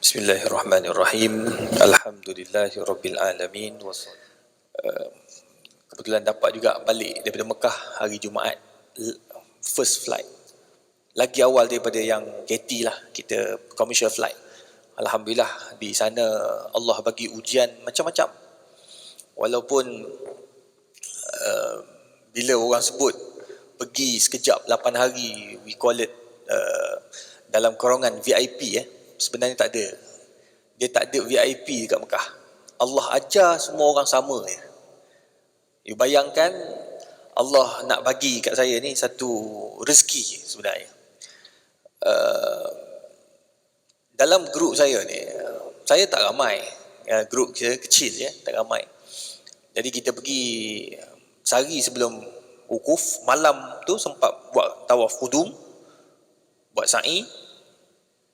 Bismillahirrahmanirrahim. Alhamdulillahirabbil alamin. Kebetulan dapat juga balik daripada Mekah hari Jumaat, first flight. Lagi awal daripada yang KT lah, kita commercial flight. Alhamdulillah di sana Allah bagi ujian macam-macam. Walaupun bila orang sebut pergi sekejap 8 hari, we call it dalam kerongan VIP, sebenarnya tak ada. Dia tak ada VIP dekat Mekah. Allah ajar semua orang sama je. You bayangkan Allah nak bagi kat saya ni satu rezeki sebenarnya. Dalam grup saya ni, saya tak ramai. Grup saya kecil je, tak ramai. Jadi kita pergi sehari sebelum wukuf, malam tu sempat buat tawaf qudum, buat sa'i.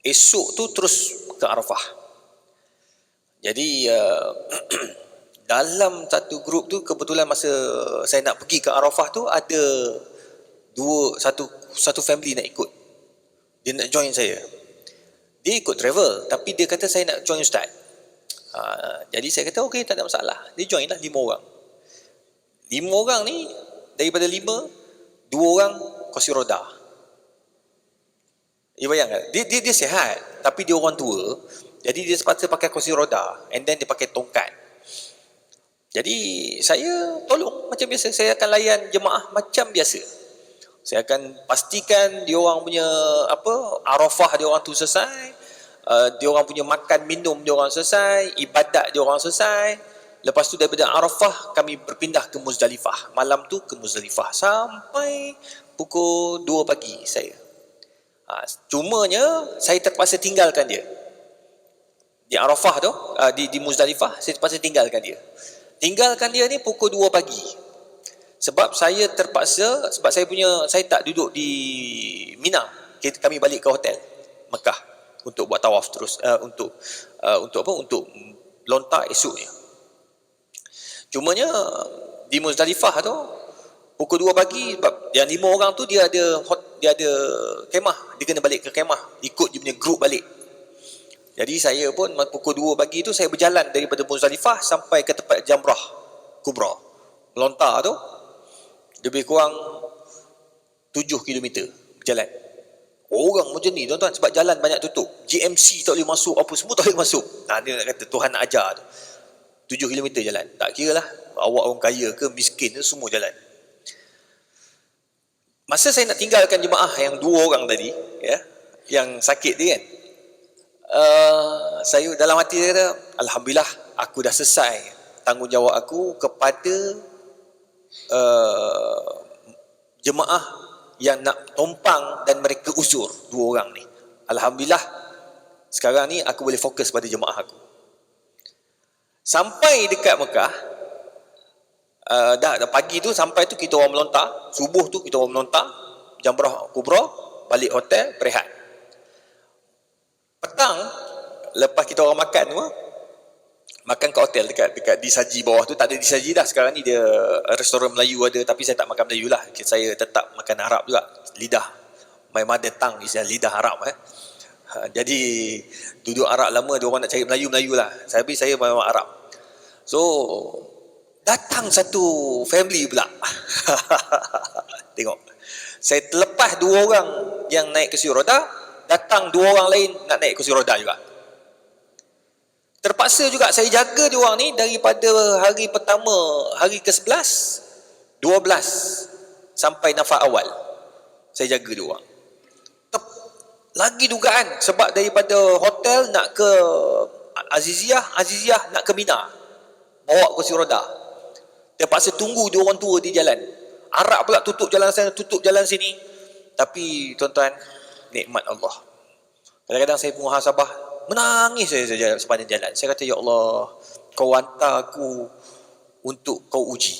Esok tu terus ke Arafah. Jadi dalam satu grup tu, kebetulan masa saya nak pergi ke Arafah tu, ada satu family nak ikut. Dia nak join saya. Dia ikut travel, tapi dia kata saya nak join Ustaz. Jadi saya kata okey, tak ada masalah. Dia join lah 5 orang. 5 orang ni, daripada 5, 2 orang kursi roda. You bayangkan, dia sihat, tapi dia orang tua. Jadi dia sepatutnya pakai kursi roda, and then dia pakai tongkat. Jadi saya tolong macam biasa, saya akan layan jemaah macam biasa. Saya akan pastikan dia orang punya Arafah dia orang tu selesai, dia orang punya makan minum dia orang selesai, ibadat dia orang selesai. Lepas tu daripada Arafah kami berpindah ke Muzdalifah. Malam tu ke Muzdalifah sampai pukul 2 pagi saya. Cumanya saya terpaksa tinggalkan dia di Arafah tu, di Muzdalifah. Saya terpaksa tinggalkan dia ni pukul 2 pagi. Sebab saya terpaksa, sebab saya tak duduk di Mina. Kami balik ke hotel Mekah untuk buat tawaf terus, untuk lontar esoknya. Cumanya di Muzdalifah tu pukul 2 pagi, sebab yang 5 orang tu dia ada kemah, dia kena balik ke kemah, ikut dia punya group balik. Jadi saya pun pukul 2 pagi tu saya berjalan daripada Muzdalifah sampai ke tempat Jamrah Kubra. Melontar tu lebih kurang 7 km berjalan. Orang macam ni tuan-tuan, sebab jalan banyak tutup. GMC tak boleh masuk, apa semua tak boleh masuk. Dia nak kata Tuhan nak ajar tu. 7 km jalan. Tak kira lah awak orang kaya ke miskin tu, semua jalan. Masa saya nak tinggalkan jemaah yang 2 orang tadi, yang sakit dia kan, saya dalam hati saya kata, Alhamdulillah aku dah selesai tanggungjawab aku kepada jemaah yang nak tompang dan mereka uzur 2 orang ni. Alhamdulillah sekarang ni aku boleh fokus pada jemaah aku. Sampai dekat Mekah, dah pagi tu sampai tu kita orang melontar, subuh tu kita orang melontar Jamrah Kubra, balik hotel berehat. Petang lepas kita orang makan tu, makan kat hotel dekat disaji bawah tu. Tak ada disaji dah sekarang ni, dia restoran Melayu ada, tapi saya tak makan Melayu lah, saya tetap makan Arab juga. Lidah my mother tongue is lidah Arab. Jadi duduk Arab lama, dia orang nak cari Melayu lah. Saya memang Arab. So datang satu family pula. Tengok, saya terlepas 2 orang yang naik kursi roda, datang 2 orang lain nak naik kursi roda juga. Terpaksa juga saya jaga dia orang ni daripada hari pertama, hari ke-11, 12 sampai nafas awal. Saya jaga dia orang. Lagi dugaan, sebab daripada hotel nak ke Aziziyah nak ke Mina, bawa kursi roda. Terpaksa tunggu dia orang tua di jalan. Arab pula tutup jalan sana, tutup jalan sini. Tapi tuan-tuan, nikmat Allah. Kadang-kadang saya muhasabah, menangis saya saja sepanjang jalan. Saya kata, ya Allah, kau hantar aku untuk kau uji.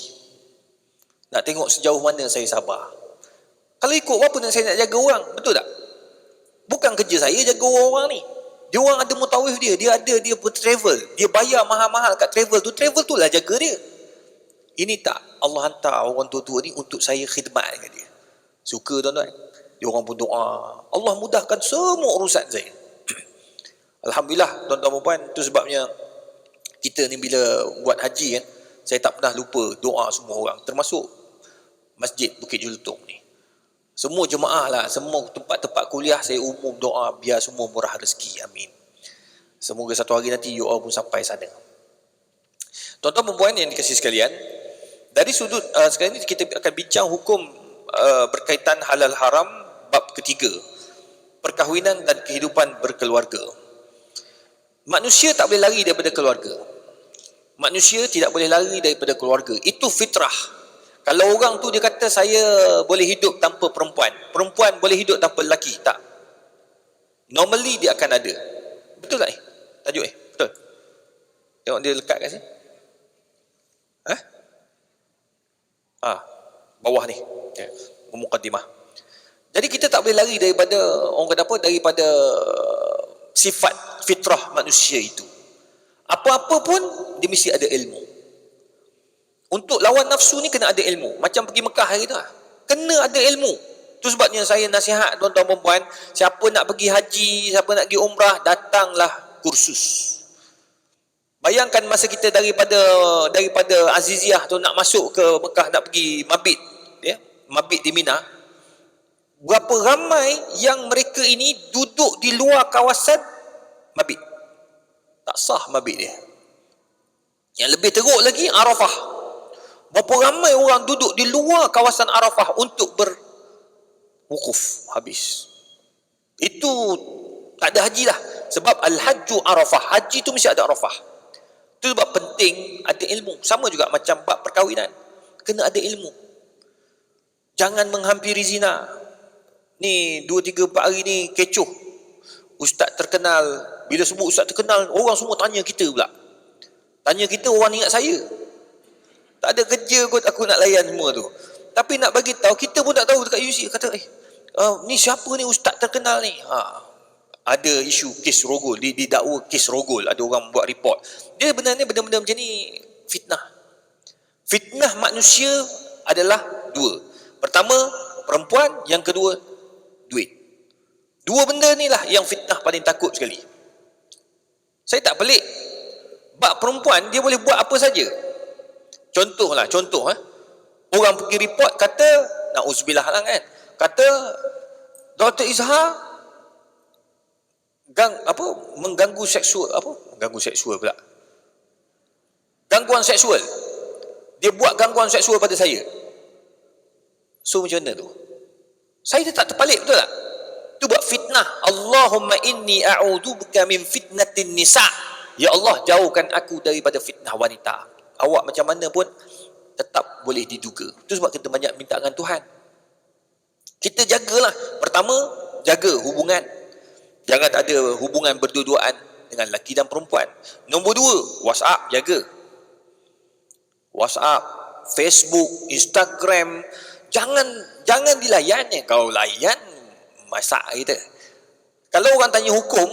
Nak tengok sejauh mana saya sabar. Kalau ikut apa nak saya nak jaga orang, betul tak? Bukan kerja saya jaga orang ni. Dia orang ada mutawif dia pun travel. Dia bayar mahal-mahal kat travel tu lah jaga dia. Ini tak, Allah hantar orang tua-tua ni untuk saya khidmat dengan dia. Suka tuan-tuan. Dia orang pun doa, Allah mudahkan semua urusan saya. Alhamdulillah tuan-tuan dan puan, tu sebabnya kita ni bila buat haji kan, saya tak pernah lupa doa semua orang, termasuk Masjid Bukit Jelutong ni. Semua jemaah lah, semua tempat-tempat kuliah saya umum doa biar semua murah rezeki. Amin. Semoga satu hari nanti you all pun sampai sana. Tuan-tuan dan puan yang dikasihi sekalian, dari sudut sekarang ini kita akan bincang hukum berkaitan halal haram bab ketiga, perkahwinan dan kehidupan berkeluarga. Manusia tak boleh lari daripada keluarga. Manusia tidak boleh lari daripada keluarga. Itu fitrah. Kalau orang tu dia kata saya boleh hidup tanpa perempuan, perempuan boleh hidup tanpa lelaki, tak. Normally dia akan ada. Betul tak tajuk betul? Tengok dia lekat kat sini. Bawah ni. Mukaddimah. Jadi kita tak boleh lari daripada orang kata apa, daripada sifat fitrah manusia itu. Apa-apa pun dia mesti ada ilmu. Untuk lawan nafsu ni kena ada ilmu. Macam pergi Mekah hari tu lah, kena ada ilmu. Tu sebabnya saya nasihat tuan-tuan dan puan, siapa nak pergi haji, siapa nak pergi umrah, datanglah kursus. Bayangkan masa kita daripada Aziziyah tu nak masuk ke Mekah, nak pergi mabit, mabit di Mina, berapa ramai yang mereka ini duduk di luar kawasan mabit. Tak sah mabit dia. Yang lebih teruk lagi, Arafah. Berapa ramai orang duduk di luar kawasan Arafah untuk berwukuf, habis. Itu tak ada haji lah. Sebab Al-Hajju Arafah. Haji tu mesti ada Arafah. Itu sebab penting ada ilmu. Sama juga macam bab perkahwinan. Kena ada ilmu. Jangan menghampiri zina. Ni 2, 3, 4 hari ni kecoh. Ustaz terkenal. Bila sebut ustaz terkenal, orang semua tanya kita pula. Tanya kita, orang ingat saya. Tak ada kerja kot aku nak layan semua tu. Tapi nak bagi tahu, kita pun tak tahu dekat UC. Kata, ni siapa ni ustaz terkenal ni? Ada isu kes rogol, didakwa kes rogol, ada orang buat report. Dia benarnya benda-benda macam ni fitnah. Fitnah manusia adalah dua. Pertama, perempuan. Yang kedua, duit. Dua benda ni lah yang fitnah paling takut sekali. Saya tak pelik. Bab perempuan, dia boleh buat apa saja. Contoh. Orang pergi report kata, na'udzubillah lah kan, kata Dr. Izhar mengganggu seksual, gangguan seksual. Dia buat gangguan seksual pada saya. So macam mana tu? Saya tak terpalik, betul tak? Itu buat fitnah. Allahumma inni a'udzubika min fitnatin nisa. Ya Allah, jauhkan aku daripada fitnah wanita. Awak macam mana pun tetap boleh diduga. Itu sebab kita banyak minta dengan Tuhan. Kita jagalah. Pertama, jaga hubungan. Jangan ada hubungan berdua-duaan dengan lelaki dan perempuan. Nombor 2, WhatsApp jaga. WhatsApp, Facebook, Instagram, jangan dilayan. Kalau layan, masak kita. Kalau orang tanya hukum,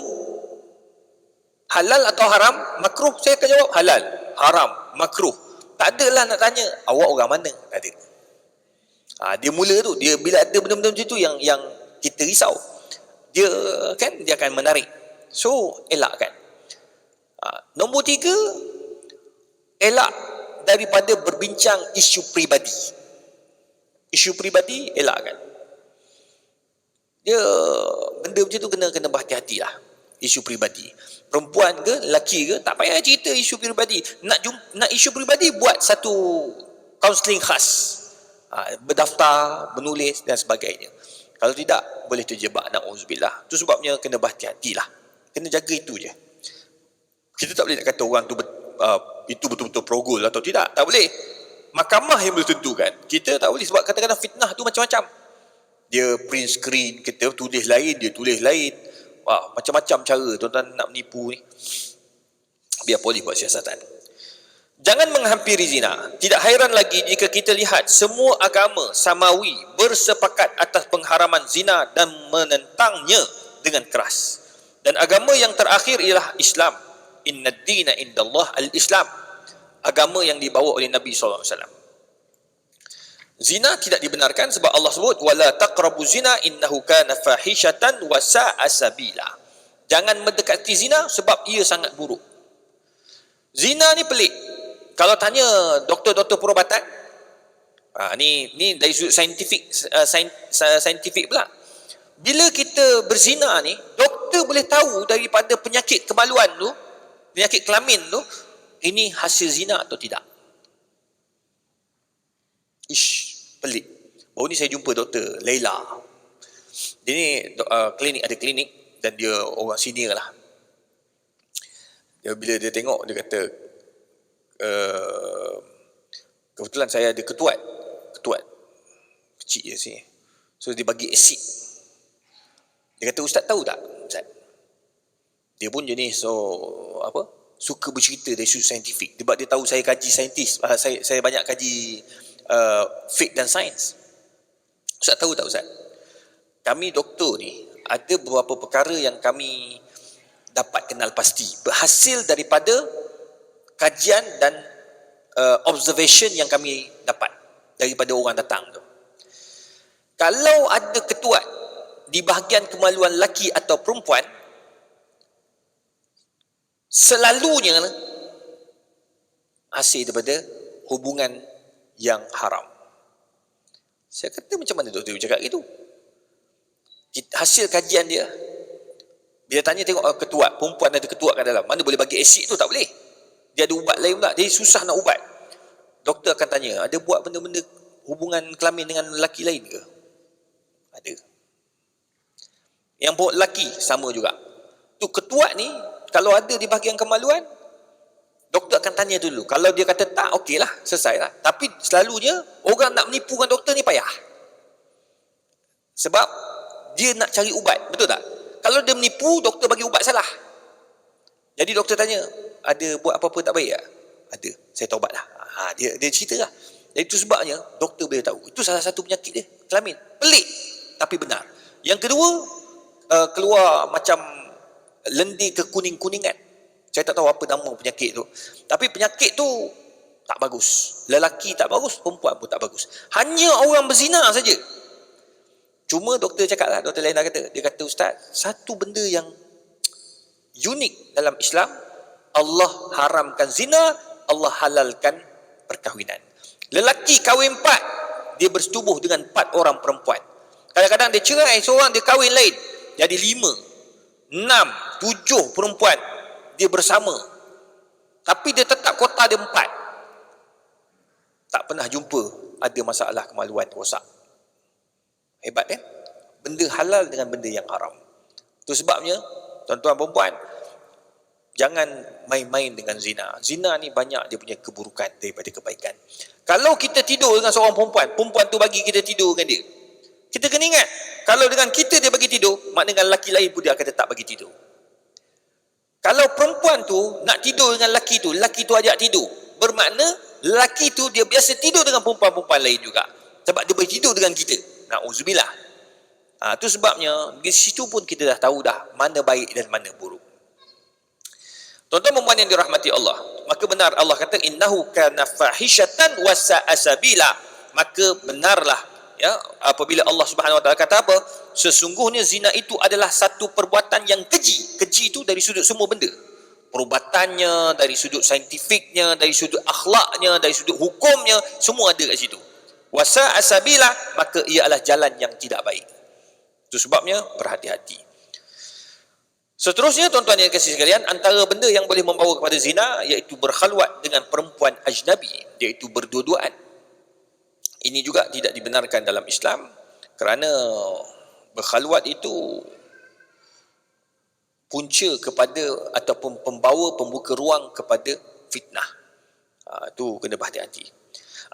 halal atau haram, makruh, saya akan jawab halal, haram, makruh. Tak adalah nak tanya, awak orang mana? Tak ada. Dia mula tu, dia bila ada benda-benda macam tu yang kita risau. Dia akan menarik. So, elakkan. Nombor 3, elak daripada berbincang isu peribadi. Isu peribadi, elakkan. Dia benda macam tu kena berhati-hati lah. Isu peribadi. Perempuan ke, lelaki ke, tak payah cerita isu peribadi. Nak isu peribadi, buat satu kaunseling khas. Berdaftar, menulis dan sebagainya. Kalau tidak, boleh terjebak, na'udzubillah. Itu sebabnya kena berhati-hati lah. Kena jaga itu je. Kita tak boleh nak kata orang tu itu betul-betul progol atau tidak. Tak boleh. Mahkamah yang boleh tentukan. Kita tak boleh, sebab kadang-kadang fitnah tu macam-macam. Dia print screen, kita tulis lain, dia tulis lain. Macam-macam cara tuan-tuan nak menipu ni. Biar polis buat siasatan. Jangan menghampiri zina. Tidak hairan lagi jika kita lihat semua agama samawi bersepakat atas pengharaman zina dan menentangnya dengan keras. Dan agama yang terakhir ialah Islam. Inna ad-dina indallah al-Islam. Agama yang dibawa oleh Nabi SAW. Zina tidak dibenarkan sebab Allah sebut wala taqrabu zina innahu kana fahishatan wa sa'a sabila. Jangan mendekati zina sebab ia sangat buruk. Zina ni pelik. Kalau tanya doktor-doktor perubatan, ni dari sudut saintifik pula. Bila kita berzina ni, doktor boleh tahu daripada penyakit kemaluan tu, penyakit kelamin tu, ini hasil zina atau tidak. Pelik. Baru ni saya jumpa Dr. Leila. Dia ni ada klinik dan dia orang senior lah. Bila dia tengok, dia kata, kebetulan saya ada ketuat kecil je sini. So dia bagi asid. Dia kata, "Ustaz tahu tak, Ustaz?" Dia pun jenis suka bercerita dari sudut saintifik. Sebab dia tahu saya kaji saintis. Saya banyak kaji fake dan sains. Ustaz tahu tak, Ustaz? Kami doktor ni ada beberapa perkara yang kami dapat kenal pasti berhasil daripada kajian dan observation yang kami dapat daripada orang datang tu. Kalau ada ketuat di bahagian kemaluan lelaki atau perempuan, selalunya hasil daripada hubungan yang haram. Saya kata, macam mana doktor cakap gitu? Hasil kajian dia, bila tanya tengok ketuat, perempuan ada ketuat kat dalam, mana boleh bagi asid tu? Tak boleh. Dia ada ubat lain pula, dia susah nak ubat. Doktor akan tanya, ada buat benda-benda hubungan kelamin dengan lelaki lain ke? Ada. Yang lelaki sama juga. Tu ketuat ni, kalau ada di bahagian kemaluan, doktor akan tanya dulu. Kalau dia kata tak, okey lah, selesai lah. Tapi selalunya, orang nak menipukan doktor ni payah. Sebab dia nak cari ubat, betul tak? Kalau dia menipu, doktor bagi ubat salah. Jadi doktor tanya, ada buat apa-apa tak baik tak? Ada, saya taubat lah. Dia cerita lah. Jadi itu sebabnya, doktor boleh tahu. Itu salah satu penyakit dia, kelamin. Pelik, tapi benar. Yang kedua, keluar macam lendir kekuning-kuningan. Saya tak tahu apa nama penyakit tu. Tapi penyakit tu tak bagus. Lelaki tak bagus, perempuan pun tak bagus. Hanya orang berzina saja. Cuma doktor cakap lah, Dr. Lena kata, dia kata, "Ustaz, satu benda yang unik dalam Islam, Allah haramkan zina, Allah halalkan perkahwinan. Lelaki kahwin 4, dia bersetubuh dengan 4 orang perempuan. Kadang-kadang dia cerai seorang, dia kahwin lain. Jadi 5, 6, 7 perempuan dia bersama. Tapi dia tetap kota dia 4. Tak pernah jumpa ada masalah kemaluan rosak. Hebat kan? Benda halal dengan benda yang haram. Itu sebabnya, tuan-tuan perempuan, jangan main-main dengan zina. Zina ni banyak dia punya keburukan daripada kebaikan. Kalau kita tidur dengan seorang perempuan, perempuan tu bagi kita tidur dengan dia, kita kena ingat, kalau dengan kita dia bagi tidur, maknanya dengan lelaki lain pun dia akan tetap bagi tidur. Kalau perempuan tu nak tidur dengan lelaki tu ajak tidur, bermakna lelaki tu dia biasa tidur dengan perempuan-perempuan lain juga. Sebab dia boleh tidur dengan kita. Na'udzubillah. Itu sebabnya, di situ pun kita dah tahu dah mana baik dan mana buruk. Tuan-tuan perempuan yang dirahmati Allah, maka benar Allah kata, "Innahu kana fahishatan wa sa'a sabila." Maka benarlah, ya, apabila Allah Subhanahu wa taala kata apa? Sesungguhnya zina itu adalah satu perbuatan yang keji. Keji itu dari sudut semua benda. Perubatannya, dari sudut saintifiknya, dari sudut akhlaknya, dari sudut hukumnya, semua ada kat situ. Wa sa'a sabila, maka ia adalah jalan yang tidak baik. Itu sebabnya berhati-hati. Seterusnya, tuan-tuan yang kasih sekalian, antara benda yang boleh membawa kepada zina iaitu berkhalwat dengan perempuan ajnabi, iaitu berdua-duaan. Ini juga tidak dibenarkan dalam Islam, kerana berkhalwat itu punca kepada ataupun pembuka ruang kepada fitnah. Itu kena berhati-hati.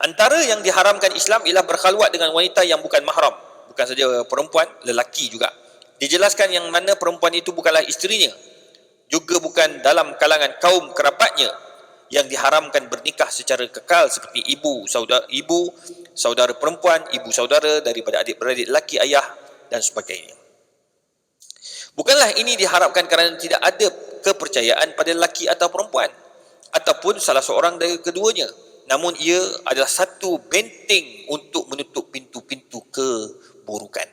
Antara yang diharamkan Islam ialah berkhalwat dengan wanita yang bukan mahram. Bukan saja perempuan, lelaki juga. Dijelaskan yang mana perempuan itu bukanlah isterinya, juga bukan dalam kalangan kaum kerabatnya, yang diharamkan bernikah secara kekal seperti ibu, saudara perempuan, ibu saudara daripada adik-beradik lelaki, ayah dan sebagainya. Bukanlah ini diharapkan kerana tidak ada kepercayaan pada lelaki atau perempuan, ataupun salah seorang dari keduanya. Namun ia adalah satu benteng untuk menutup pintu-pintu keburukan.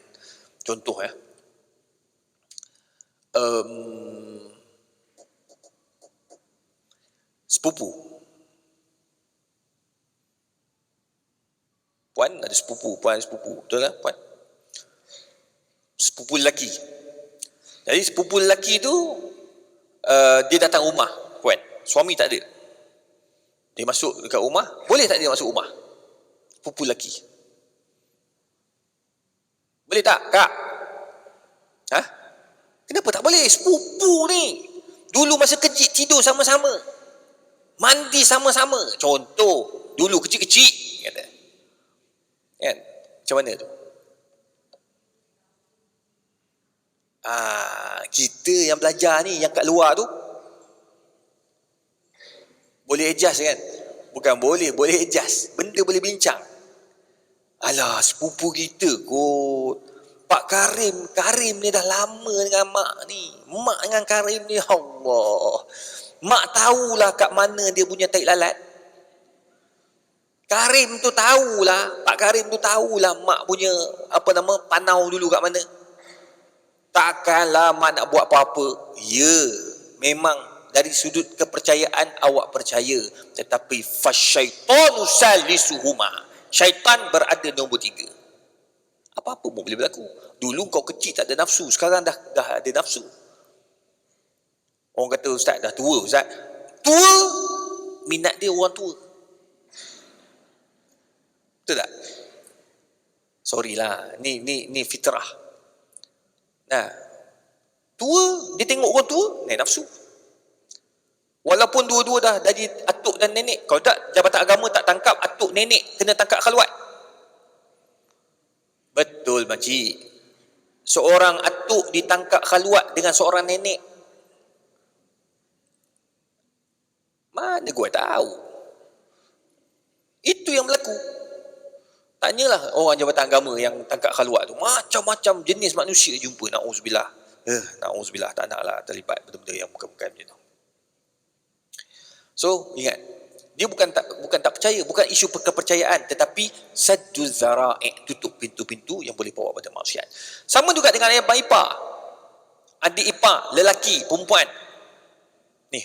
Contoh, sepupu. Puan ada sepupu, puan ada sepupu. Betul tak, puan? Sepupu lelaki. Jadi sepupu lelaki tu dia datang rumah puan. Suami tak ada. Dia masuk dekat rumah, boleh tak dia masuk rumah? Sepupu lelaki. Boleh tak, Kak? Ha? Kenapa tak boleh? Sepupu ni. Dulu masa kecil tidur sama-sama. Mandi sama-sama. Contoh, dulu kecil-kecil kata. Kan? Macam mana tu? Kita yang belajar ni, yang kat luar tu, boleh adjust kan? Bukan boleh adjust. Benda boleh bincang. Alah, sepupu kita kot. Pak Karim ni dah lama dengan mak ni. Mak dengan Karim ni, Allah. Mak tahulah kat mana dia punya tai lalat. Karim tu tahulah, Pak Karim tu tahulah mak punya panau dulu kat mana. Takkanlah mak nak buat apa-apa. Ya, memang dari sudut kepercayaan awak percaya, tetapi fasyaitanu salisuhuma. Syaitan berada nombor 3. Apa-apa pun boleh berlaku. Dulu kau kecil tak ada nafsu, sekarang dah ada nafsu. Orang kata, ustaz dah tua, ustaz. Tua, minat dia orang tua. Betul tak? Sorry lah, ni fitrah. Nah, tua, dia tengok orang tua, naik nafsu. Walaupun dua-dua dah jadi atuk dan nenek, kalau tak, Jabatan Agama tak tangkap atuk nenek, kena tangkap khalwat. Betul, makcik. Seorang atuk ditangkap khalwat dengan seorang nenek. Mana gua tahu? Itu yang berlaku. Tanyalah orang Jabatan Agama yang tangkap khalwat tu. Macam-macam jenis manusia jumpa. Na'udzubillah. Na'udzubillah. Tak naklah terlibat benda-benda yang bukan-bukan macam tu. So, ingat. Dia bukan tak percaya, bukan isu kepercayaan, tetapi saddu zara'i, tutup pintu-pintu yang boleh bawa pada maksiat. Sama juga dengan abang ipar, adik ipar, lelaki, perempuan. Ni,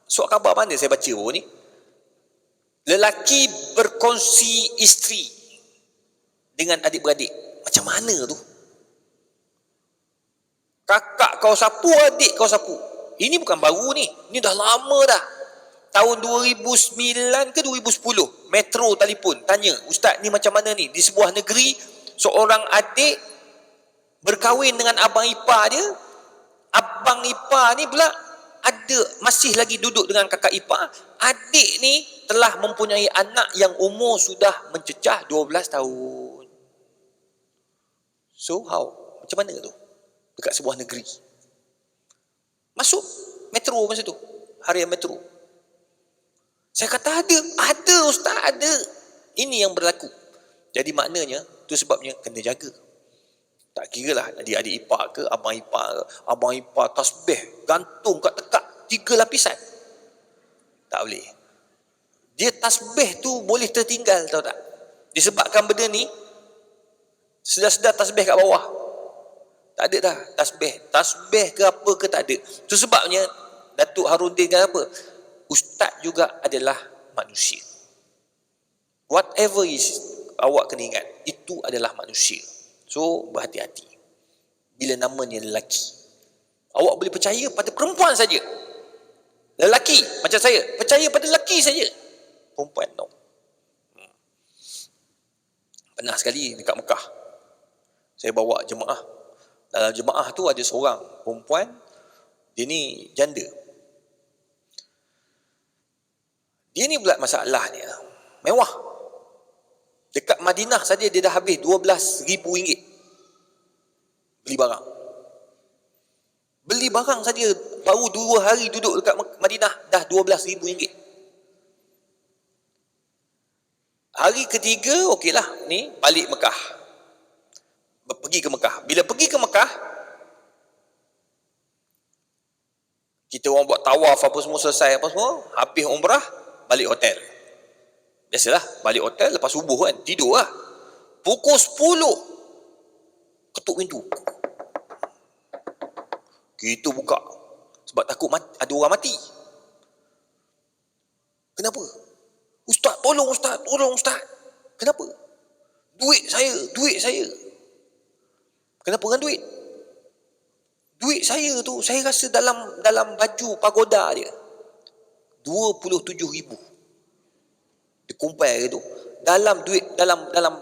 surat khabar mana saya baca baru ni? Lelaki berkongsi isteri dengan adik-beradik. Macam mana tu? Kakak kau sapu, adik kau sapu. Ini bukan baru ni, ini dah lama dah. Tahun 2009 ke 2010, Metro telefon tanya, ustaz ni macam mana ni? Di sebuah negeri, seorang adik berkahwin dengan abang ipar dia. Abang ipar ni pula masih lagi duduk dengan kakak ipar. Adik ni telah mempunyai anak yang umur sudah mencecah 12 tahun. So how? Macam mana tu? Dekat sebuah negeri. Masuk Metro masa tu, harian Metro. Saya kata ada ustaz, ada. Ini yang berlaku. Jadi maknanya, tu sebabnya kena jaga. Tak kira lah adik-adik ipar ke, abang ipar tasbih, gantung kat tekak 3 lapisan. Tak boleh. Dia tasbih tu boleh tertinggal, tahu tak? Disebabkan benda ni, sedar-sedar tasbih kat bawah. Tak ada dah tasbih ke apa ke tak ada. Tu sebabnya, Datuk Harudin kata apa? Ustaz juga adalah manusia. Whatever is, awak kena ingat, itu adalah manusia. So, berhati-hati. Bila namanya lelaki, awak boleh percaya pada perempuan saja. Lelaki, macam saya, percaya pada lelaki saja. Perempuan, no. Pernah sekali dekat Mekah, saya bawa jemaah. Dalam jemaah tu ada seorang perempuan, dia ni janda. Dia ni pula masalahnya mewah. Dekat Madinah saja dia dah habis RM12,000 beli barang. Beli barang saja baru 2 hari duduk dekat Madinah dah RM12,000. Hari ketiga, okeylah, ni balik Mekah. Pergi ke Mekah. Bila pergi ke Mekah, kita orang buat tawaf apa semua selesai apa semua, habis umrah, balik hotel. Biasalah, balik hotel lepas subuh kan, tidur lah. Pukul 10, ketuk pintu. Kita buka. Sebab takut ada orang mati. Kenapa? Ustaz, tolong Ustaz, tolong Ustaz. Kenapa? Duit saya. Kenapa dengan duit? Duit saya tu, saya rasa dalam baju pagoda dia, 27,000. Dia compare tu. Dalam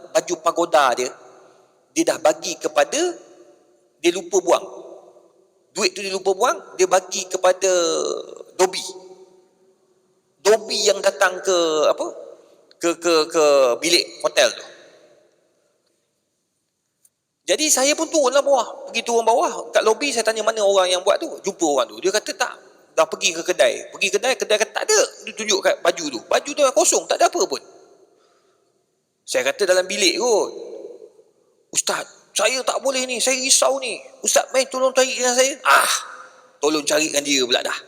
baju pagoda dia, dia dah bagi kepada, dia lupa buang. Duit tu dia lupa buang, dia bagi kepada Dobi. Dobi yang datang ke apa? Ke bilik hotel tu. Jadi saya pun turunlah bawah, pergi turun bawah kat lobi. Saya tanya mana orang yang buat tu, jumpa orang tu, dia kata tak, dah pergi ke kedai, kedai kata tak ada, dia tunjuk kat baju tu dah kosong, tak ada apa pun. Saya kata dalam bilik kot. Ustaz, saya tak boleh ni, saya risau ni. Ustaz, mai tolong carikan saya. Tolong carikan dia pula dah.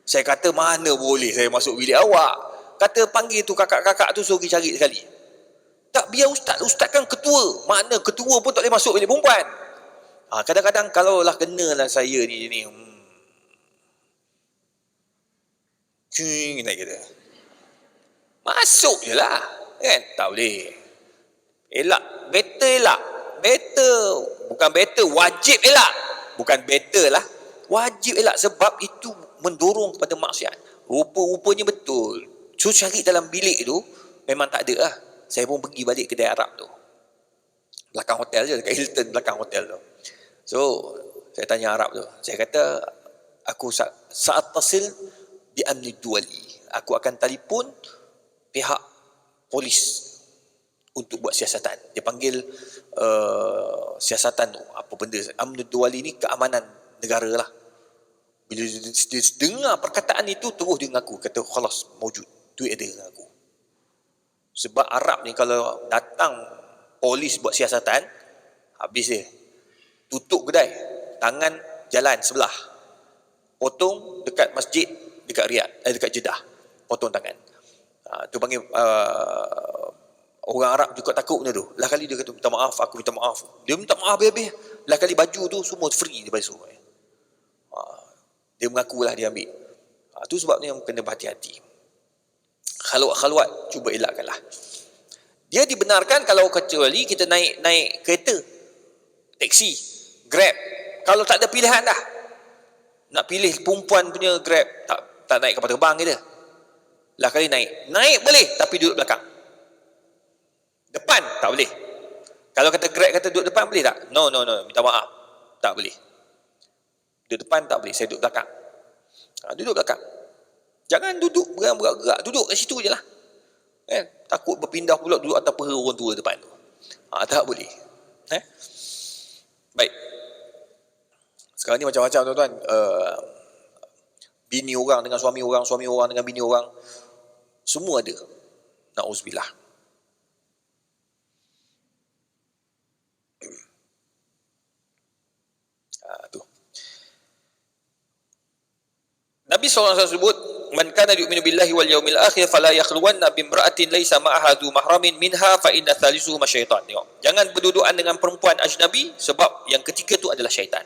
Saya kata mana boleh saya masuk bilik awak. Kata panggil tu kakak-kakak tu suruh pergi cari sekali. Tak, biar ustaz kan ketua. Mana ketua pun tak boleh masuk bilik perempuan. Kadang-kadang kalau lah kenalah saya ni naik kata. Masuk je lah. Kan? Tak boleh. Elak. Better. Bukan better, wajib elak. Bukan better lah. Wajib elak sebab itu mendorong kepada maksiat. Rupa-rupanya betul. So cari dalam bilik tu, memang tak ada lah. Saya pun pergi balik kedai Arab tu. Belakang hotel je, dekat Hilton belakang hotel tu. So, saya tanya Arab tu. Saya kata, aku saat tasil di amni duali. Aku akan telefon pihak polis untuk buat siasatan. Dia panggil siasatan tu. Apa benda? Amni duali ni keamanan negara lah. Bila dia dengar perkataan itu, terus dia mengaku. Kata, khalas, mawjud. Duit ada dengan aku. Sebab Arab ni kalau datang polis buat siasatan, habis dia. Tutup kedai, tangan jalan sebelah. Potong dekat masjid, dekat Riyadh, dekat Jeddah. Potong tangan. Tu panggil orang Arab juga takut benda tu. Lah kali dia kata, minta maaf, aku minta maaf. Dia minta maaf habis-habis. Lah kali baju tu semua free dia basuh. Dia mengakulah dia ambil. Tu sebabnya kena berhati-hati. Khalwat cuba elakkanlah. Dia dibenarkan kalau kecuali kita naik kereta, teksi, Grab. Kalau tak ada pilihan dah, nak pilih perempuan punya Grab, tak naik kapal terbang kita. Lah kali naik boleh, tapi duduk belakang. Depan tak boleh. Kalau kata Grab kata duduk depan boleh tak? No, minta maaf, tak boleh. Duduk depan tak boleh, saya duduk belakang. Duduk belakang. Jangan duduk bergerak, duduk kat situ je lah. Takut berpindah pula duduk atas peha orang tua depan tu. Tak boleh. Baik. Sekarang ni macam-macam tuan-tuan. Bini orang dengan suami orang dengan bini orang. Semua ada. Na'uzubillah. Tu. Nabi SAW sebut, man kana yu'minu billahi wal yawmil akhir fala yakhluwanna bimra'atin laysa ma'aha dhu mahramin minha fa inna thalisuhuma syaitan. Tengok. Jangan berdudukan dengan perempuan ajnabi sebab yang ketiga tu adalah syaitan.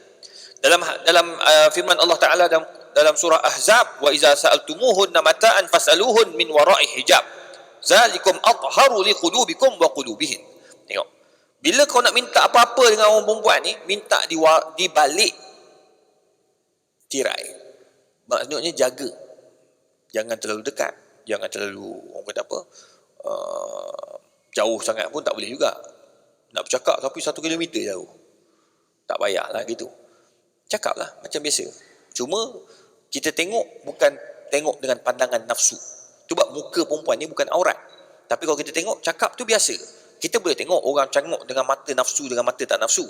Dalam firman Allah Taala dalam surah Ahzab, wa iza sa'altumuhunna mata'an fas'aluhun min wara'i hijab. Zalikum athharu liqulubikum wa qulubihim. Tengok. Bila kau nak minta apa-apa dengan orang perempuan ni, minta di balik tirai. Maksudnya jaga. Jangan terlalu dekat. Jangan terlalu, orang kata apa, jauh sangat pun tak boleh juga. Nak bercakap tapi 1 kilometer jauh. Tak payahlah gitu. Cakaplah macam biasa. Cuma kita tengok bukan tengok dengan pandangan nafsu. Sebab muka perempuan ni bukan aurat. Tapi kalau kita tengok, cakap tu biasa. Kita boleh tengok orang tengok dengan mata nafsu, dengan mata tak nafsu.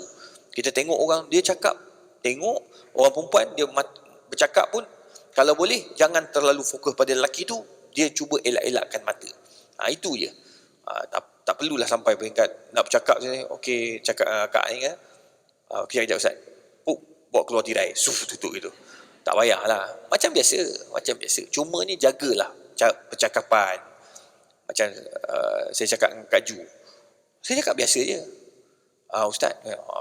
Kita tengok orang, dia cakap, tengok orang perempuan, dia bercakap pun, kalau boleh, jangan terlalu fokus pada lelaki tu, dia cuba elak-elakkan mata. Itu je. Tak perlulah sampai peringkat nak bercakap sini, okey, cakap kak ni kan. Kejap Ustaz. Bawa keluar tirai, tutup gitu. Tak payahlah. Macam biasa. Cuma ni jagalah percakapan. Macam saya cakap dengan Kak Ju. Saya cakap biasa je. Ustaz.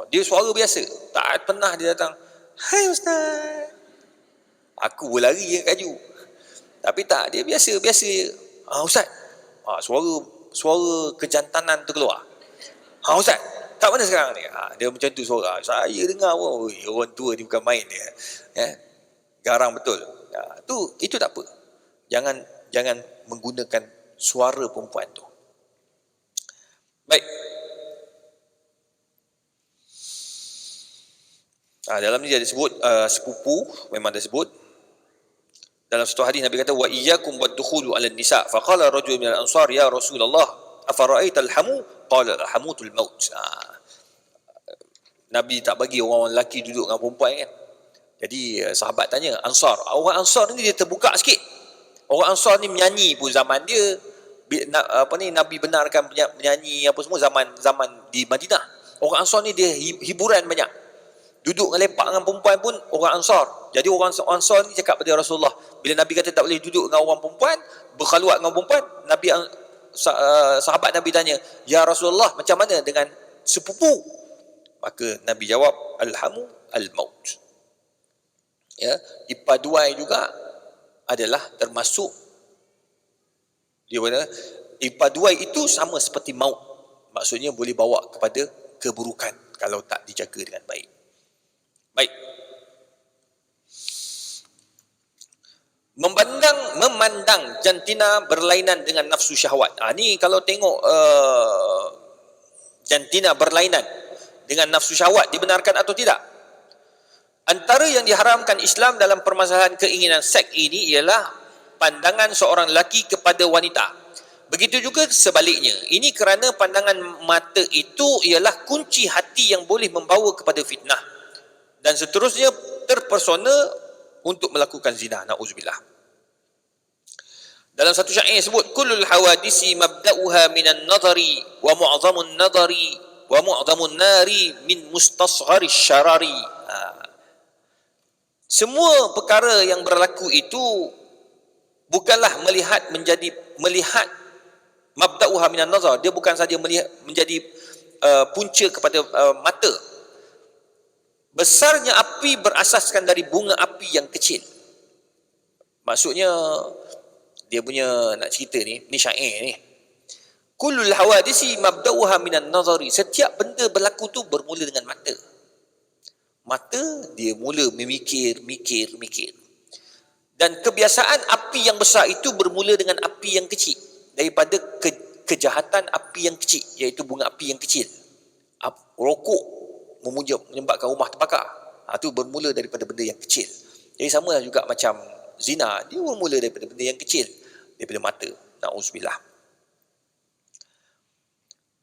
Dia suara biasa. Tak pernah dia datang, hai Ustaz. Aku berlari dengan Kak Ju. Tapi tak, dia biasa-biasa. Ustaz. Suara suara kejantanan tu keluar. Ustaz, kat mana sekarang ni? Dia macam tu suara. Saya dengar, orang tua ni bukan main dia. Garang betul. Itu tak apa. Jangan menggunakan suara perempuan tu. Baik. Dalam ni dia disebut sepupu, memang dia sebut. Dalam satu hadis Nabi kata wa iyyakum wadkhulu 'ala nisa faqala rajul min al-ansar ya Rasulullah afara'aita al-hamu qala al-hamutul maut. Nabi tak bagi orang lelaki duduk dengan perempuan kan. Jadi sahabat tanya, Ansar, orang Ansar ni dia terbuka sikit. Orang Ansar ni menyanyi pun zaman dia Nabi benarkan menyanyi apa semua zaman di Madinah. Orang Ansar ni dia hiburan banyak. Duduk dengan lepak dengan perempuan pun orang Ansar. Jadi orang Ansar ni cakap pada Rasulullah, bila Nabi kata tak boleh duduk dengan orang perempuan, berkhaluat dengan perempuan, sahabat Nabi tanya, ya Rasulullah, macam mana dengan sepupu? Maka Nabi jawab, alhamu al-maut. Ya, ipaduai juga adalah termasuk dia mana? Ipaduai itu sama seperti maut. Maksudnya boleh bawa kepada keburukan kalau tak dijaga dengan baik. Baik. Memandang jantina berlainan dengan nafsu syahwat. Ni kalau tengok jantina berlainan dengan nafsu syahwat dibenarkan atau tidak? Antara yang diharamkan Islam dalam permasalahan keinginan seks ini ialah pandangan seorang lelaki kepada wanita. Begitu juga sebaliknya. Ini kerana pandangan mata itu ialah kunci hati yang boleh membawa kepada fitnah. Dan seterusnya terpersona untuk melakukan zina. Na'udzubillah. Dalam satu syair sebut, kullul hawadisi mabda'uha minan nadari wa mu'zamun nadari wa mu'zamun nari min mustasghari syarari. Semua perkara yang berlaku itu bukanlah melihat mabda'uha minan nazar. Dia bukan saja menjadi punca kepada mata. Besarnya api berasaskan dari bunga api yang kecil. Maksudnya dia punya nak cerita ni syair ni. Kullul hawadisi mabda'uha minan nazari. Setiap benda berlaku tu bermula dengan mata. Mata dia mula memikir. Dan kebiasaan api yang besar itu bermula dengan api yang kecil. Daripada kejahatan api yang kecil, iaitu bunga api yang kecil. Rokok menyebabkan rumah terbakar. Itu bermula daripada benda yang kecil. Jadi sama juga macam zina, dia bermula daripada benda yang kecil, daripada mata. Na'udzubillah.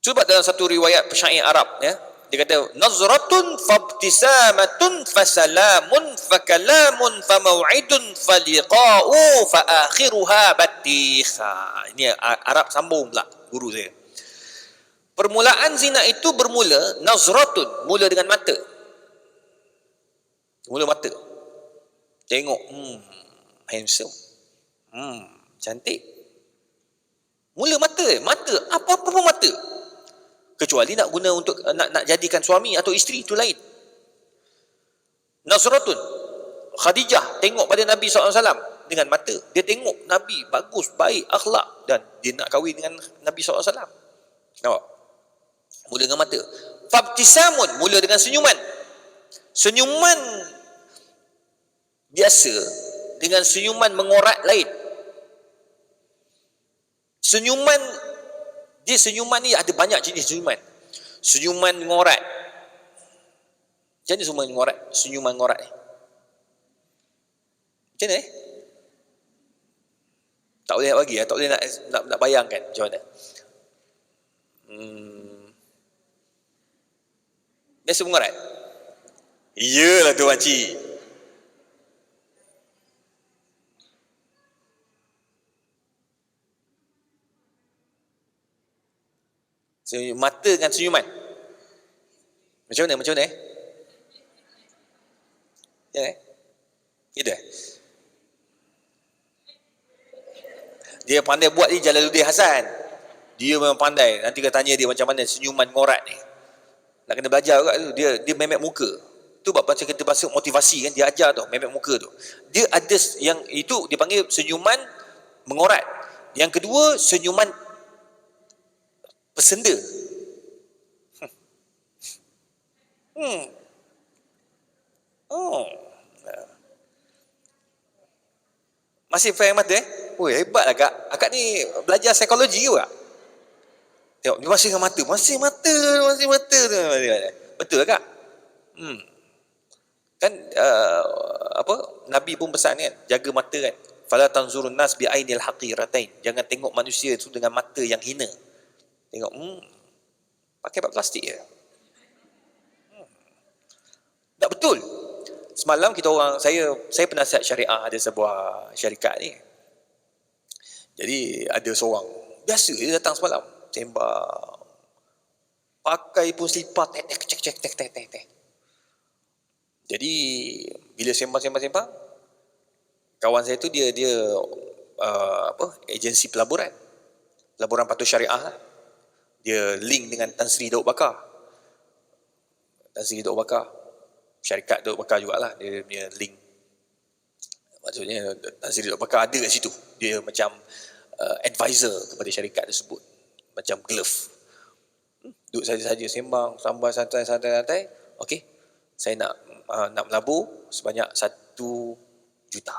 Cuba dalam satu riwayat pesyair Arab, ya, dia kata nazratun fabtisamatun fasalamun fakalamun famau'idun faliqa'u faakhiruha batikh. Ini Arab sambung pula guru saya. Permulaan zina itu bermula nazratun, mula dengan mata. Mula mata. Tengok, handsome. Cantik. Mula mata. Mata, apa-apa pun mata. Kecuali nak guna untuk nak jadikan suami atau isteri, itu lain. Nazratun. Khadijah tengok pada Nabi SAW dengan mata. Dia tengok Nabi bagus, baik, akhlak, dan dia nak kahwin dengan Nabi SAW. Nampak? Mula dengan mata. Fabtisamun, mula dengan senyuman. Senyuman biasa dengan senyuman mengorat lain. Senyuman ni ada banyak jenis senyuman. Senyuman ngorat. Macam mana senyuman ngorat? Senyuman ngorat ni. Macam mana Tak boleh nak bagi, tak boleh nak bayangkan macam mana. Biasa mengorat. Iyalah tu makcik. Mata dengan senyuman. Macam mana? Macam mana? Ya, gitu. Dia pandai buat ni Jalaluddin Hasan. Dia memang pandai. Nanti kita tanya dia macam mana senyuman ngorat ni. Nak kena belajar juga tu. Dia memek muka. Tu bab macam kita bahasa motivasi kan, dia ajar tu, memek muka tu. Dia ada yang itu dipanggil senyuman mengorat. Yang kedua, senyuman pesenda. Oh. Masih faham mata Oi, hebat lah kak. Akak ni belajar psikologi ke tak? Tengok, dia masih dengan mata. Masih mata tu. Betul lah kak? Kan apa Nabi pun pesan kan, jaga mata kan. Fala tanzurun nas bi ainil haqiratain. Jangan tengok manusia tu dengan mata yang hina. Tengok pakai bab plastik je. Tak betul. Semalam kita orang saya penasihat syariah ada sebuah syarikat ni. Jadi ada seorang biasa dia datang semalam sembang. Pakai pun selipar tek. Jadi bila sembang kawan saya tu dia agensi pelaburan patuh syariah lah. Dia link dengan Tan Sri Daud Bakar. Syarikat Daud Bakar jugalah dia punya link. Maksudnya Tan Sri Daud Bakar ada kat situ. Dia macam advisor kepada syarikat tersebut. Macam glove. Duduk saja-saja sembang, sambil santai-santai. Okey. Saya nak melabur sebanyak 1 juta.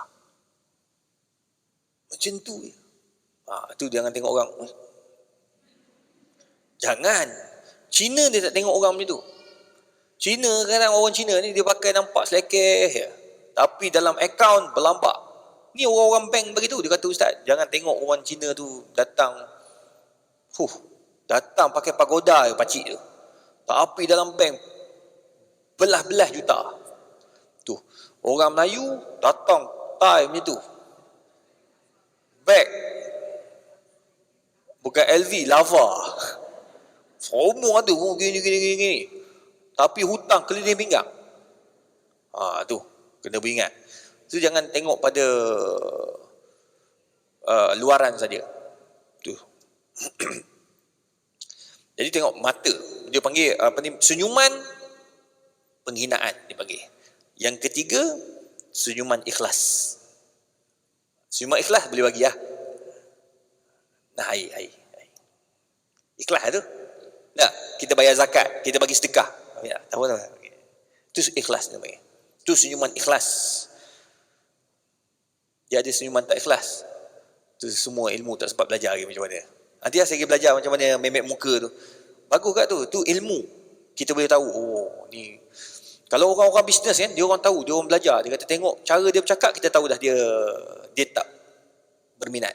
Macam tu je. Tu jangan tengok orang. Jangan. Cina dia tak tengok orang macam tu. Cina kadang orang Cina ni dia pakai nampak selekeh je. Tapi dalam akaun berlambak. Ni orang-orang bank begitu. Dia kata ustaz, jangan tengok orang Cina tu datang pakai pagoda je pakcik tu. Tapi dalam bank belah-belah juta. Tu. Orang Melayu datang tie macam tu. Bag. Bukan LV, lava. Semua ada gini. Tapi hutang keliling pinggang. Tu kena beringat. Tu jangan tengok pada luaran saja. Tu. Jadi tengok mata. Dia panggil senyuman penghinaan dia panggil. Yang ketiga, senyuman ikhlas. Senyuman ikhlas boleh bagi lah. Nah, hai. Ikhlas tu. Tak, kita bayar zakat, kita bagi sedekah. Ya, tahu. Itu ikhlas namanya. Itu senyuman ikhlas. Dia ada senyuman tak ikhlas. Itu semua ilmu tak sempat belajar lagi macam mana. Nanti saya pergi belajar macam mana memek muka tu. Bagus kat tu. Tu ilmu. Kita boleh tahu. Oh, ni. Kalau orang-orang bisnes kan, dia orang tahu, dia orang belajar. Dia kata tengok cara dia bercakap, kita tahu dah dia tak berminat.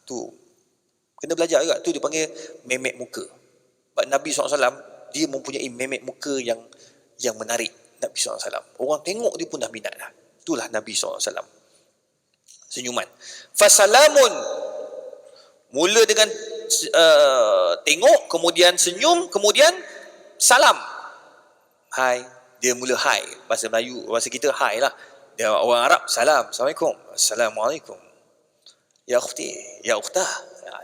Tu. Kena belajar juga. Tu dia panggil memek muka. Sebab Nabi SAW, dia mempunyai memek muka yang menarik. Nabi SAW. Orang tengok dia pun dah minat dah. Itulah Nabi SAW. Senyuman. Fasalamun. Mula dengan tengok, kemudian senyum, kemudian salam. Hai. Dia mula hai. Bahasa Melayu, bahasa kita hai lah. Dia orang Arab, salam. Assalamualaikum. Assalamualaikum. Ya ukhti. Ya ukhtah.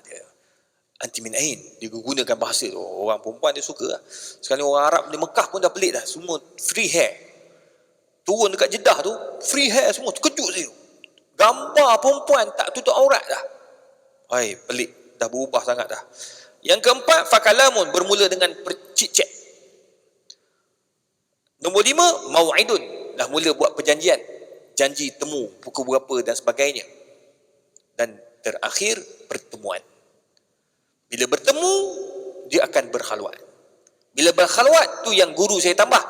Dia anti min ain. Dia gunakan bahasa tu. Orang perempuan dia suka lah. Sekali orang Arab di Mekah pun dah pelik dah. Semua free hair. Turun dekat Jeddah tu, free hair semua. Terkejut saya. Gambar perempuan tak tutup aurat dah. Hai, pelik. Dah berubah sangat dah. Yang keempat, fakalamun. Bermula dengan cik-cik. Nombor 5, mau'idun. Dah mula buat perjanjian. Janji temu, pukul berapa dan sebagainya. Dan terakhir, pertemuan. Bila bertemu, dia akan berkhalwat. Bila berkhalwat, tu yang guru saya tambah.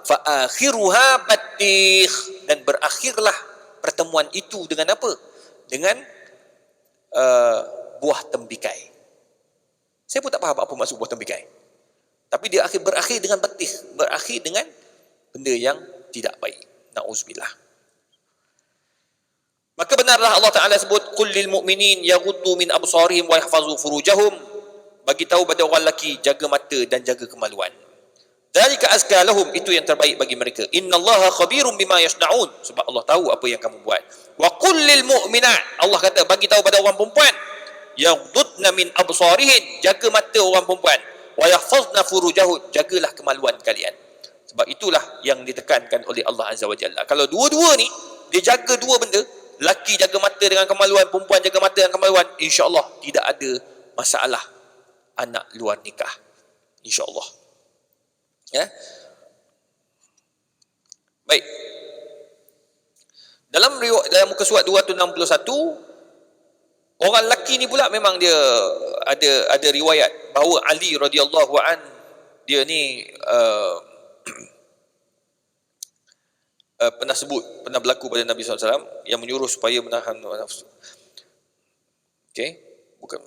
Fa'akhiruha batikh. Dan berakhirlah pertemuan itu dengan apa? Dengan buah tembikai. Saya pun tak faham apa maksud buah tembikai. Tapi dia berakhir dengan batikh. Berakhir dengan benda yang tidak baik. Na'uzubillah. Maka benarlah Allah Ta'ala sebut, qul lil mu'minin yaghuddu min absarihim wa yahfazu furujahum. Bagi tahu pada orang lelaki, jaga mata dan jaga kemaluan. Dzalika azka lahum, itu yang terbaik bagi mereka. Innallaha khabirum bima yasnaun, sebab Allah tahu apa yang kamu buat. Wa qul lil mu'minat, Allah kata bagi tahu pada orang perempuan, yaghuddna min absarihin, jaga mata orang perempuan. Wa yahfazna furujahun, jagalah kemaluan kalian. Sebab itulah yang ditekankan oleh Allah Azza wa Jalla. Kalau dua-dua ni, dia jaga dua benda, laki jaga mata dengan kemaluan, perempuan jaga mata dengan kemaluan, insya-Allah tidak ada masalah anak luar nikah. Insya-Allah. Ya. Baik. Dalam muka surat 261, orang lelaki ni pula memang dia ada riwayat bahawa Ali radhiyallahu an dia ni pernah berlaku pada Nabi SAW yang menyuruh supaya menahan nafsu. Okey, bukan.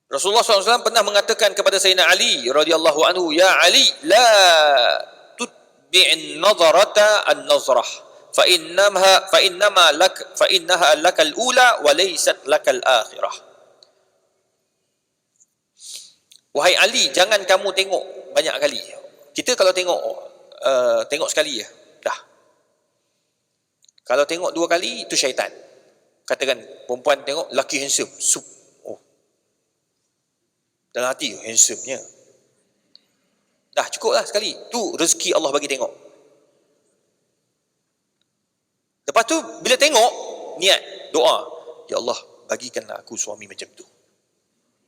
Rasulullah SAW pernah mengatakan kepada Sayyidina Ali radhiyallahu anhu, "Ya Ali, la tutbi'in nazarata an-nazrah, fa innaha lakal ula wa laysat lakal akhirah." Wahai Ali, jangan kamu tengok banyak kali. Kita kalau tengok sekali ya, dah. Kalau tengok dua kali, itu syaitan. Katakan perempuan tengok lelaki handsome, oh, dalam hati handsome-nya. Dah cukup lah sekali. Tu rezeki Allah bagi tengok. Lepas tu bila tengok, niat doa, ya Allah bagikanlah aku suami macam tu.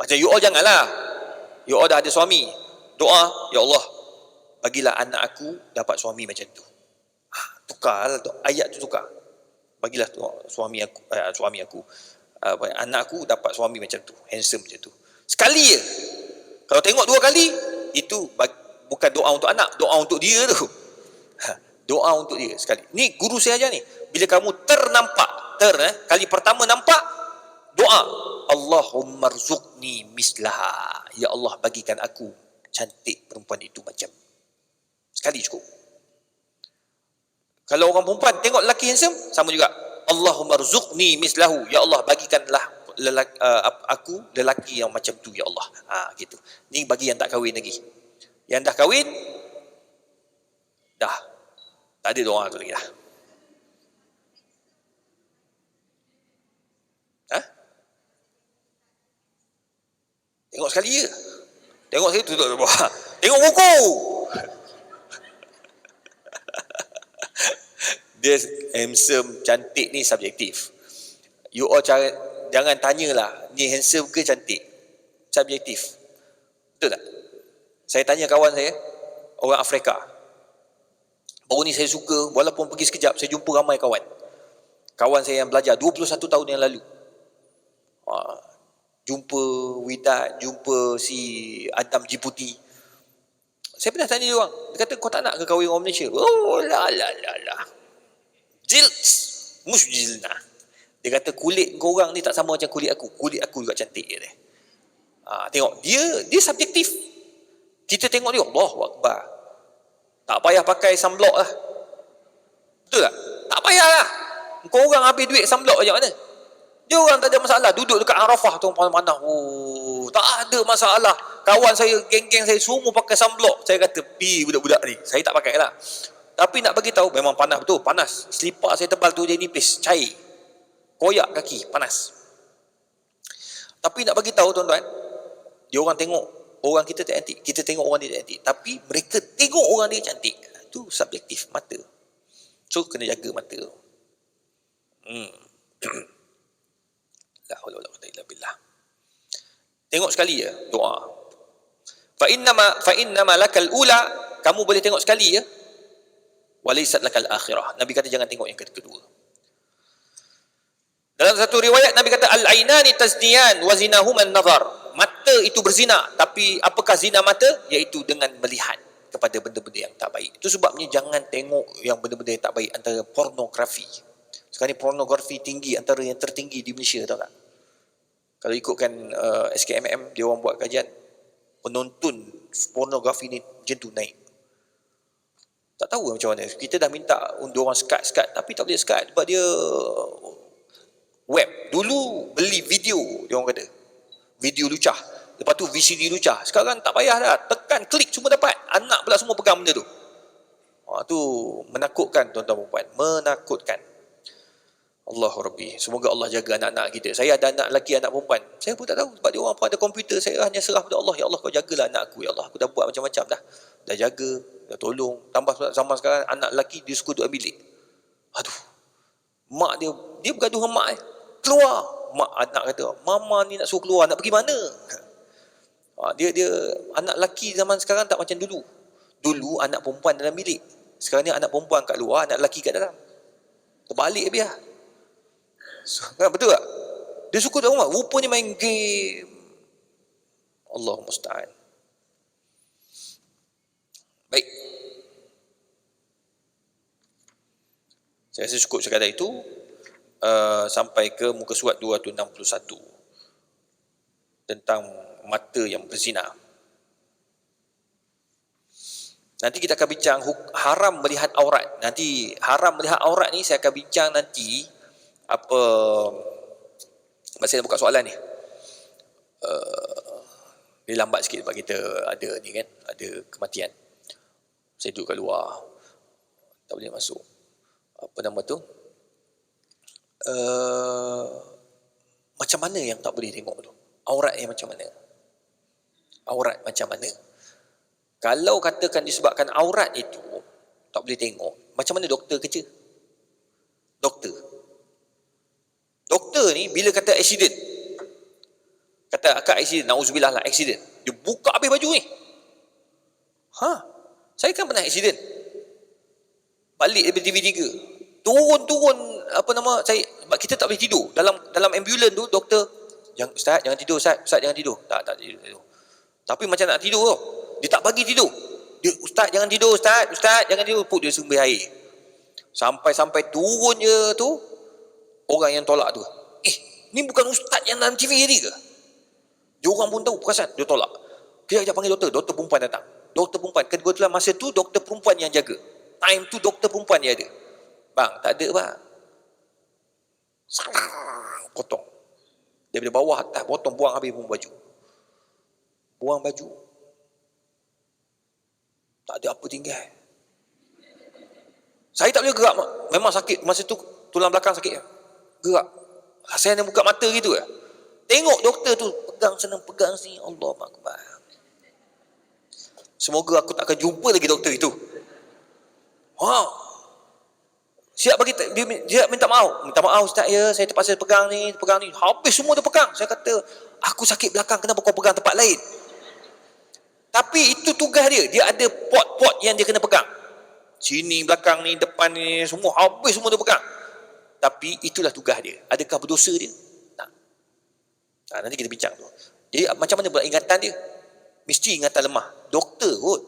Macam you all janganlah. You all dah ada suami, doa, ya Allah bagilah anak aku dapat suami macam tu. Tukarlah ayat tu, tukar. Bagilah suami aku anak aku dapat suami macam tu, handsome macam tu. Sekali je. Kalau tengok dua kali, itu bukan doa untuk anak, doa untuk dia tu. Doa untuk dia sekali. Ni guru saya ajar ni. Bila kamu kali pertama nampak, doa, Allahumma rzuqni mislaha. Ya Allah bagikan aku cantik perempuan itu macam. Sekali cukup. Kalau orang perempuan tengok lelaki handsome, sama juga. Allahumma rzuqni mislahu. Ya Allah bagikanlah aku lelaki yang macam tu ya Allah. Gitu. Ni bagi yang tak kahwin lagi. Yang dah kahwin, dah tak ada doa tu lagi dah. Tengok sekali je. Tengok sekali tutup bawah. Tengok buku. Dia handsome, cantik ni subjektif. You all jangan tanyalah, ni handsome ke cantik. Subjektif. Betul tak? Saya tanya kawan saya, orang Afrika. Baru ni saya suka, walaupun pergi sekejap, saya jumpa ramai kawan. Kawan saya yang belajar 21 tahun yang lalu. Jumpa Widat, jumpa si Adam Jiputi. Saya pernah tanya dia orang, dia kata kau tak nak ke kahwin orang Malaysia? Oh la. Jilts musjilna. Dia kata kulit kau orang ni tak sama macam kulit aku juga cantik dia. Tengok dia subjektif. Kita tengok dia, Allahu Akbar. Tak payah pakai sunblock lah. Betul tak? Tak payah lah. Kau orang habis duit sunblock macam mana? Dia orang tak ada masalah. Duduk dekat Arafah tu panas-panas. Oh, tak ada masalah. Kawan saya, geng-geng saya semua pakai sunblock. Saya kata, pi budak-budak ni. Saya tak pakai lah. Tapi nak bagi tahu memang panas betul. Panas. Selipar saya tebal tu dia nipis. Cair. Koyak kaki. Panas. Tapi nak bagi tahu tuan-tuan, dia orang tengok orang kita tak cantik. Kita tengok orang dia tak cantik. Tapi mereka tengok orang dia cantik. Itu subjektif. Mata. So, kena jaga mata. La haula wala quwwata illa billah. Tengok sekali ya, doa. Fa innama lakal ula, kamu boleh tengok sekali ya. Walaysat lakal akhirah. Nabi kata jangan tengok yang kedua. Dalam satu riwayat Nabi kata al-ainani tazniyan wa zinahuma an-nazar. Mata itu berzina, tapi apakah zina mata? Iaitu dengan melihat kepada benda-benda yang tak baik. Itu sebabnya jangan tengok yang benda-benda yang tak baik, antara pornografi. Sekarang ni pornografi tinggi, antara yang tertinggi di Malaysia, tahu tak? Kalau ikutkan SKMM, dia orang buat kajian, penonton pornografi ni macam tu naik. Tak tahu macam mana. Kita dah minta untuk orang sekat, tapi tak boleh sekat sebab dia web. Dulu beli video, dia orang kata. Video lucah. Lepas tu VCD lucah. Sekarang tak payah dah. Tekan, klik semua dapat. Anak pula semua pegang benda tu. Tu menakutkan tuan-tuan perempuan. Menakutkan. Allah Rabbi, semoga Allah jaga anak-anak kita. Saya ada anak lelaki, anak perempuan. Saya pun tak tahu sebab dia orang pun ada komputer. Saya hanya serah pada Allah. Ya Allah, kau jagalah anak aku. Ya Allah, aku dah buat macam-macam dah. Dah jaga, dah tolong. Tambah zaman sekarang anak lelaki dia suka duduk bilik. Aduh. Mak dia bergaduh dengan mak keluar. Mak anak kata, "Mama ni nak suruh keluar, nak pergi mana?" Dia anak lelaki zaman sekarang tak macam dulu. Dulu anak perempuan dalam bilik. Sekarang ni anak perempuan kat luar, anak lelaki kat dalam. Terbalik biar. Betul tak? Dia suka tak rumah. Rupanya main game. Allah musta'an. Baik. Saya rasa cukup sekadar itu. Sampai ke muka surat 261. Tentang mata yang berzina. Nanti kita akan bincang haram melihat aurat. Nanti haram melihat aurat ni saya akan bincang nanti. Apa masa saya buka soalan ni. Dia lambat sikit sebab kita ada ni kan, ada kematian. Saya duduk kat luar. Tak boleh masuk. Apa nama tu? Macam mana yang tak boleh tengok tu? Aurat yang macam mana? Aurat macam mana? Kalau katakan disebabkan aurat itu tak boleh tengok, macam mana doktor kerja? Doktor ni bila kata accident, kata akak accident, na'udzubillah lah accident, dia buka habis baju ni. Saya kan pernah accident. Balik daripada TV3. Turun apa nama, sebab kita tak boleh tidur. Dalam ambulans tu doktor, Ustaz jangan tidur, Ustaz jangan tidur. Tak tidur. Tapi macam nak tidur tau. Dia tak bagi tidur. Dia, Ustaz jangan tidur, Ustaz jangan tidur. Put dia sembih air. Sampai turun je tu, orang yang tolak tu, ni bukan Ustaz yang dalam TV tadi ke? Dia orang pun tahu perasan, dia tolak. Kejap panggil doktor perempuan datang. Doktor perempuan, kebetulan masa tu doktor perempuan yang jaga. Time tu doktor perempuan dia ada. Bang, tak ada bang. Potong. Daripada bawah atas, potong, buang habis pun baju. Buang baju. Tak ada apa tinggal. Saya tak boleh gerak. Memang sakit. Masa tu tulang belakang sakit. Gerak. Saya nak buka mata gitu. Tengok doktor tu. Pegang senang, pegang sini. Allah Akbar. Semoga aku tak akan jumpa lagi doktor itu. Siap bagi dia minta maaf. Minta maaf Ustaz ya, saya terpaksa pegang ni. Habis semua dia pegang. Saya kata, aku sakit belakang, kenapa kau pegang tempat lain? Tapi itu tugas dia. Dia ada pot-pot yang dia kena pegang. Sini, belakang ni, depan ni, semua. Habis semua dia pegang. Tapi itulah tugas dia. Adakah berdosa dia? Tak. Nanti kita bincang tu. Jadi macam mana pula ingatan dia? Mesti ingatan lemah. Doktor kot.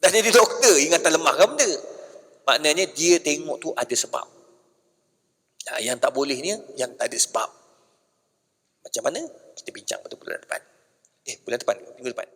Dah jadi doktor, ingatan lemah kan benda? Maknanya dia tengok tu ada sebab. Yang tak boleh ni, yang tak ada sebab. Macam mana? Kita bincang pada bulan depan. Bulan depan, minggu depan.